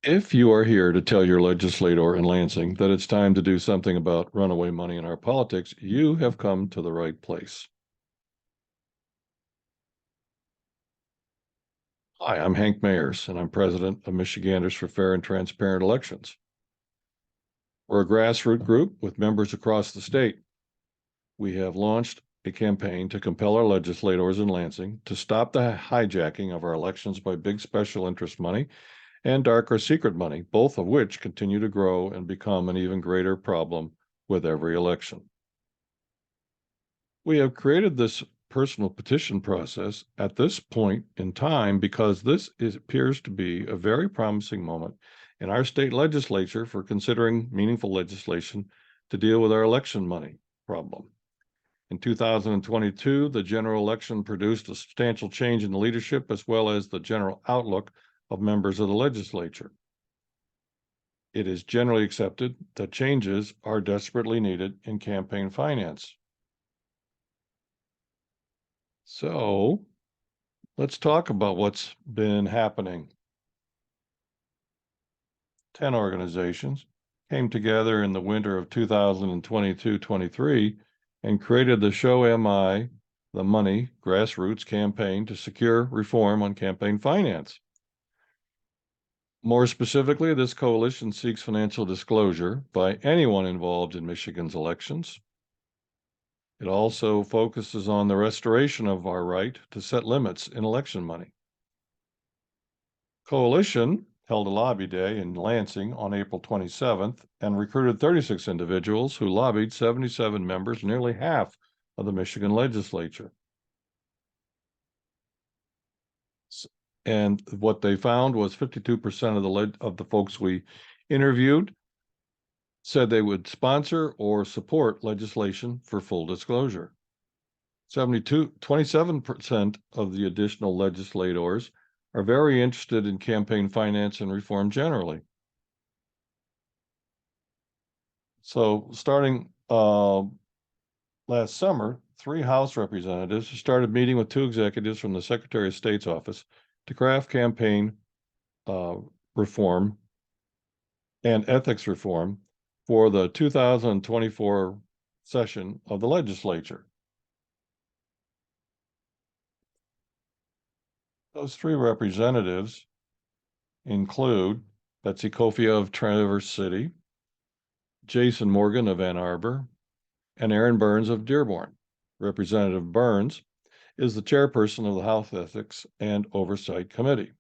If you are here to tell your legislator in Lansing that it's time to do something about runaway money in our politics, you have come to the right place. Hi, I'm Hank Mayers, and I'm president of Michiganders for Fair and Transparent Elections. We're a grassroots group with members across the state. We have launched a campaign to compel our legislators in Lansing to stop the hijacking of our elections by big special interest money and dark or secret money, both of which continue to grow and become an even greater problem with every election. We have created this personal petition process at this point in time because appears to be a very promising moment in our state legislature for considering meaningful legislation to deal with our election money problem. In 2022, the general election produced a substantial change in the leadership as well as the general outlook of members of the legislature. It is generally accepted that changes are desperately needed in campaign finance. So let's talk about what's been happening. 10 organizations came together in the winter of 2022-23 and created the Show MI the Money grassroots campaign to secure reform on campaign finance. More specifically, this coalition seeks financial disclosure by anyone involved in Michigan's elections. It also focuses on the restoration of our right to set limits in election money. Coalition held a lobby day in Lansing on April 27th and recruited 36 individuals who lobbied 77 members, nearly half of the Michigan legislature. And what they found was 52% of the folks we interviewed said they would sponsor or support legislation for full disclosure. 27% of the additional legislators are very interested in campaign finance and reform generally. So starting last summer, 3 House representatives started meeting with 2 executives from the Secretary of State's office to craft campaign reform and ethics reform for the 2024 session of the legislature. Those 3 representatives include Betsy Kofia of Traverse City, Jason Morgan of Ann Arbor, and Aaron Burns of Dearborn. Representative Burns is the chairperson of the House Ethics and Oversight Committee.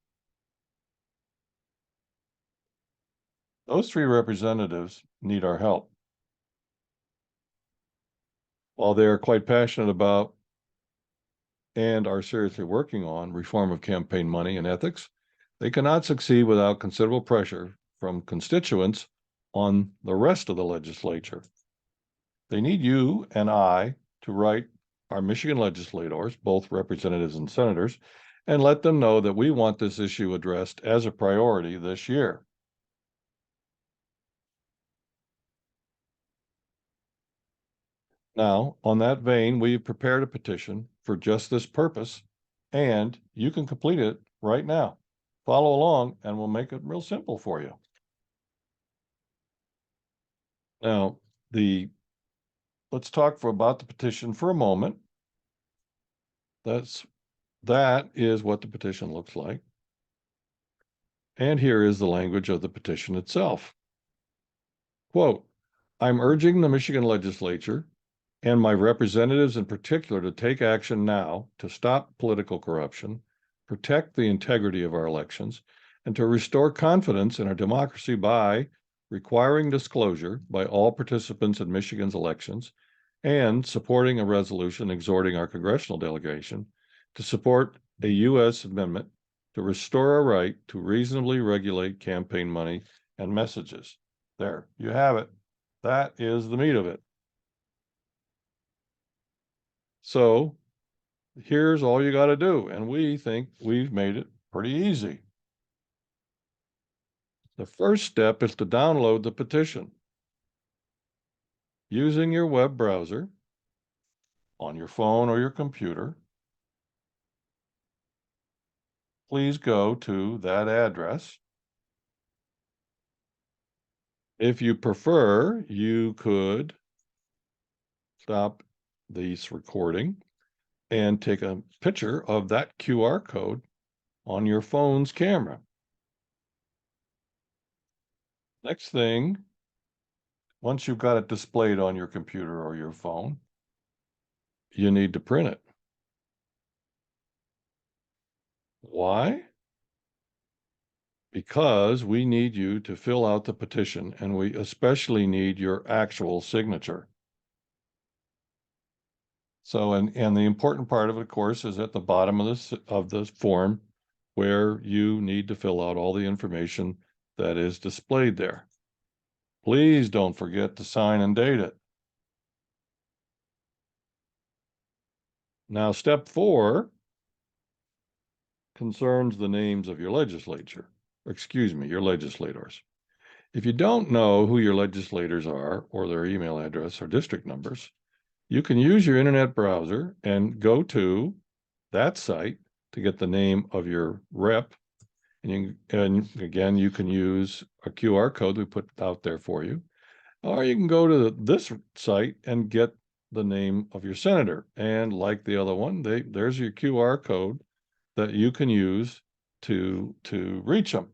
Those 3 representatives need our help. While they are quite passionate about and are seriously working on reform of campaign money and ethics, they cannot succeed without considerable pressure from constituents on the rest of the legislature. They need you and I to write our Michigan legislators, both representatives and senators, and let them know that we want this issue addressed as a priority this year. Now, on that vein, we've prepared a petition for just this purpose, and you can complete it right now. Follow along, and we'll make it real simple for you. Now, let's talk about the petition for a moment. That is what the petition looks like. And here is the language of the petition itself. Quote, I'm urging the Michigan legislature and my representatives in particular to take action now to stop political corruption, protect the integrity of our elections, and to restore confidence in our democracy by requiring disclosure by all participants in Michigan's elections and supporting a resolution exhorting our congressional delegation to support a U.S. amendment to restore our right to reasonably regulate campaign money and messages. There, you have it. That is the meat of it. So here's all you got to do. And we think we've made it pretty easy. The first step is to download the petition. Using your web browser on your phone or your computer, please go to that address If you prefer, you could stop this recording and take a picture of that QR code on your phone's camera. Next thing, once you've got it displayed on your computer or your phone, you need to print it. Why? Because we need you to fill out the petition, and we especially need your actual signature. So, and the important part of it, of course, is at the bottom of the form where you need to fill out all the information that is displayed there. Please don't forget to sign and date it. Now, step 4 concerns the names of your legislature, your legislators. If you don't know who your legislators are or their email address or district numbers, you can use your internet browser and go to that site to get the name of your rep. And again, you can use a QR code we put out there for you, or you can go to this site and get the name of your senator. And like the other one, there's your QR code that you can use to reach them.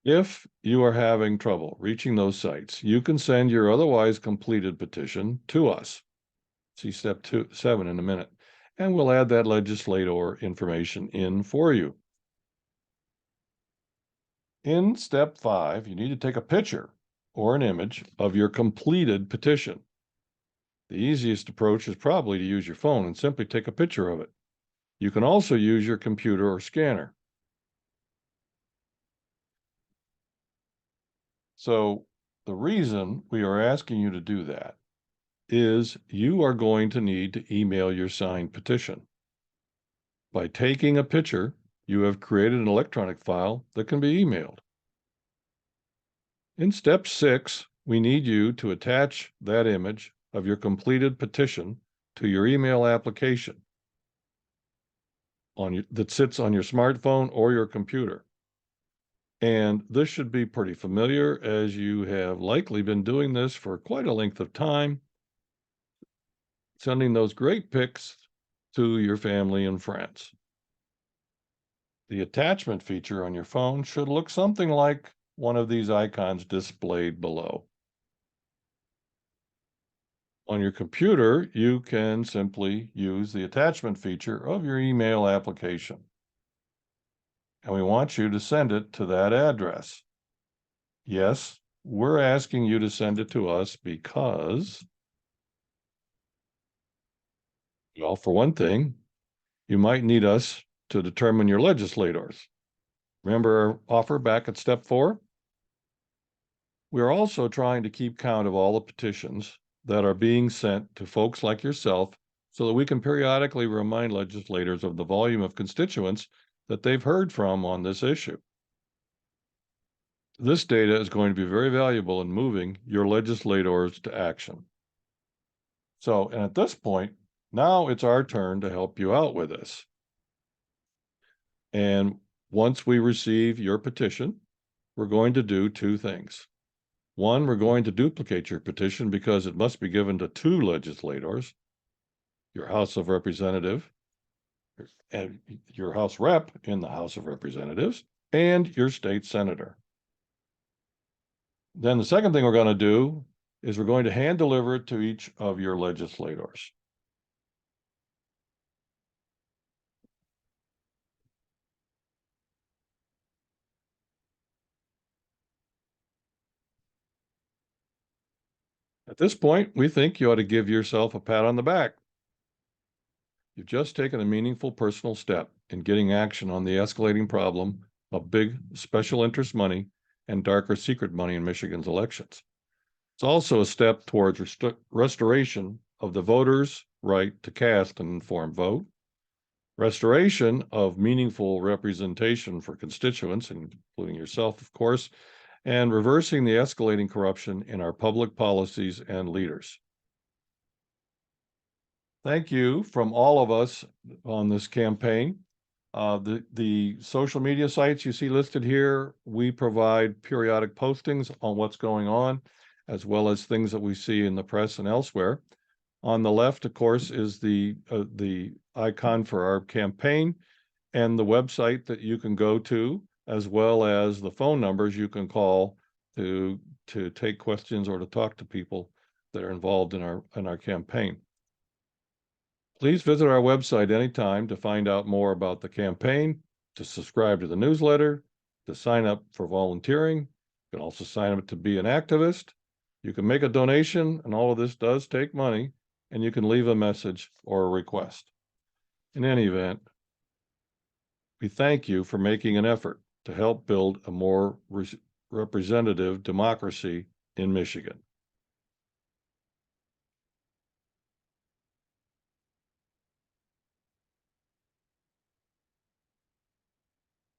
If you are having trouble reaching those sites, you can send your otherwise completed petition to us. See step 7 in a minute, and we'll add that legislator information in for you. In step 5, you need to take a picture or an image of your completed petition. The easiest approach is probably to use your phone and simply take a picture of it. You can also use your computer or scanner. So the reason we are asking you to do that is you are going to need to email your signed petition. By taking a picture, you have created an electronic file that can be emailed. In step 6, we need you to attach that image of your completed petition to your email application that sits on your smartphone or your computer. And this should be pretty familiar, as you have likely been doing this for quite a length of time, sending those great pics to your family and friends. The attachment feature on your phone should look something like one of these icons displayed below. On your computer, you can simply use the attachment feature of your email application. And we want you to send it to that address. Yes, we're asking you to send it to us because, well, for one thing, you might need us to determine your legislators. Remember our offer back at step 4? We're also trying to keep count of all the petitions that are being sent to folks like yourself so that we can periodically remind legislators of the volume of constituents that they've heard from on this issue. This data is going to be very valuable in moving your legislators to action. So, and at this point, now it's our turn to help you out with this. And once we receive your petition, we're going to do 2 things. One, we're going to duplicate your petition because it must be given to 2 legislators, your House of Representatives, and your House Rep in the House of Representatives, and your state senator. Then the second thing we're going to do is we're going to hand deliver it to each of your legislators. At this point, we think you ought to give yourself a pat on the back. You've just taken a meaningful personal step in getting action on the escalating problem of big special interest money and darker secret money in Michigan's elections. It's also a step towards restoration of the voters' right to cast an informed vote, restoration of meaningful representation for constituents, including yourself, of course, and reversing the escalating corruption in our public policies and leaders. Thank you from all of us on this campaign. The social media sites you see listed here, we provide periodic postings on what's going on, as well as things that we see in the press and elsewhere. On the left, of course, is the icon for our campaign and the website that you can go to, as well as the phone numbers you can call to take questions or to talk to people that are involved in our campaign. Please visit our website anytime to find out more about the campaign, to subscribe to the newsletter, to sign up for volunteering. You can also sign up to be an activist. You can make a donation, and all of this does take money, and you can leave a message or a request. In any event, we thank you for making an effort to help build a more representative democracy in Michigan.